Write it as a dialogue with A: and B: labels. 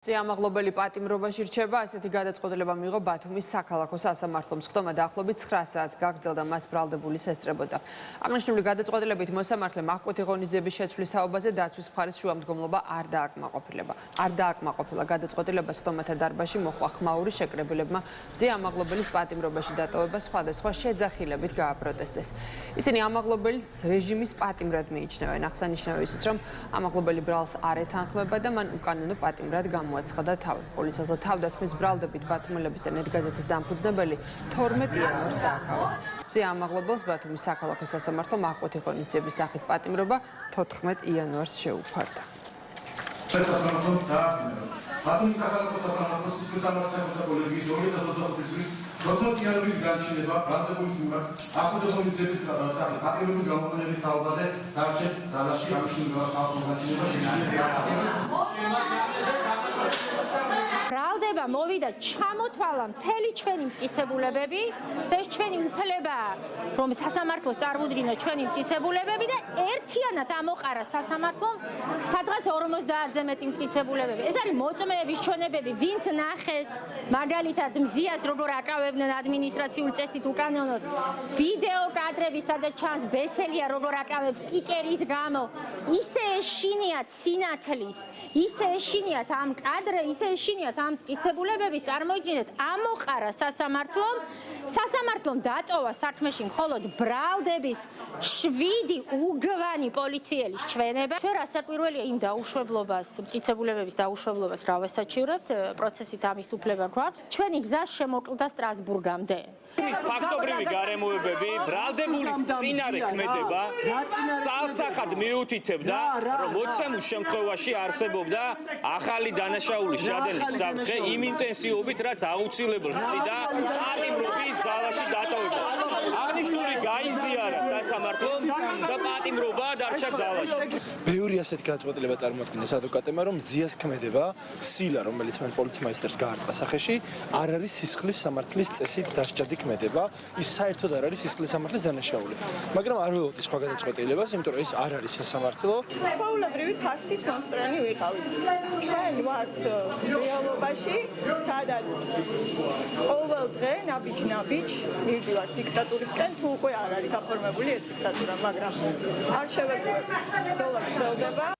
A: Სიამაღლობელი პატიმრობაში რჩება, ასეთი გადაწყვეტილება მიიღო ბათუმის საქალაქო სასამართლომ. სხდომა დაახლოებით 9 საათს გაგრძელდა, მას ბრალდებულის ესწრებოდა. აღნიშნული გადაწყვეტილებით მოსამართლემ აღკვეთი ღონისძიების შეცვლის თაობაზე დაცვის მხარის შუამდგომლობა არ დააკმაყოფილა. გადაწყვეტილება სხდომათა დარბაზში მოჰყვა ხმაური შეკრებილებმა სიამაღლობელის პატიმრობაში დატოვება სხვადასხვა შეძახილებით გააპროტესტეს. ისინი ამაღლობელის რეჟიმის პატიმრად მიიჩნევენ. აღსანიშნავია ისიც, რომ ამაღლობელი ბრალს არ ეთანხმება და მან უკანონო პატიმრად მოაცხადა თავი. პოლიციაზე თავდასხმის ბრალდებით ბათუმელების და ნეტგაზეთის დამფუძნებელი 12 იანვარს დააკავეს. სიამაღლობელს ბათუმის საქალაქო სასამართლომ აღკვეთი ღონისძიების სახით პატიმრობა 14 იანვარს შეუფარდა.
B: ბათუმის საქალაქო სასამართლოს სისხლის სამართლებთა კოლეგიის 2025 წლის 14 იანვრის განჩინება ბრალდებულის მიმართ აღკვეთი ღონისძიების სახით პატიმრობის გამოყენების თაობაზე დარჩეს ძალაში აღნიშნული საავტომობილო განჩინება შეგვიძლია
C: ბრალდება მოვიდა ჩამოთვალა მთელი ჩვენი მტკიცებულებები და ეს ჩვენი უფლებაა რომ სასამართლოს წარმოუდგინა ჩვენი მტკიცებულებები და ერთიანად ამოყარა სასამართლომ სადღაც 50-ზე მეტი მტკიცებულებები. ეს არის მოწმეების ჩვენებები, ვინც ნახეს მაგალითად მზიას როგორ აკავებდნენ ადმინისტრაციულ წესით უკანონოდ ვიდეო კადრები სადაც ჩანს ბესელია როგორ აკავებს სტიკერის გამო ისე ეშინიათ სინათლის ისე ეშინიათ ამ კადრე ისე ეშინიათ ამ მტკიცებულებები წარმოიდგინეთ ამოყარა სასამართლომ დატოვა საქმეში მხოლოდ ბრალდების 7 უგვანი პოლიციელის ჩვენება. ჩვენ რასაკვირველია იმ დაუშვებლობას, მტკიცებულებების დაუშვებლობას რა ვესაჩივრებთ, პროცესით ამის უფლება გვაქვს. ჩვენი გზა შემოკლდა სტრასბურგამდე.
D: ის ფაქტობრივი გარემოებები ბრალდებულის წინარე ქმედება სალსახად მიუთითებდა, რომ მოცემულ შემთხვევაში არსებობდა ახალი დანაშაულის შადენის საფრთხე იმ ინტენსივობით, რაც აუცილებელს ხდიდა პატიმრობის ზალაში დატოვება. აღნიშნული გაიზიარა სასამართლომ და პატიმრობა დარჩა ზალაში.
E: ბევრი ასეთი გადაწყვეტილება წარმოადგენს ადვოკატებმა, რომ ზიას ქმედება სილა, რომელიც მან პოლიცმაისტერს გაარტყა სახეში, არ არის სისხლის სამართლის წესით დასჯადი ქმედება, ის საერთოდ არ არის სისხლის სამართლის დანაშაული. მაგრამ არ ვეღოთ სხვა გადაწყვეტილებას, იმიტომ რომ ეს არ არის სასამართლო.
F: ჩვეულებრივი ფარსის მონსტრანი ვიყავით. ჩვენ ვართ რეალობაში, სადაც ყოველ დღე ნაბიჯ მივდივართ დიქტატურისკენ, თუ უკვე არ არის გაფორმებული ეს დიქტატურა, მაგრამ არ შევეგუებით. ბრძოლა გრძელდება.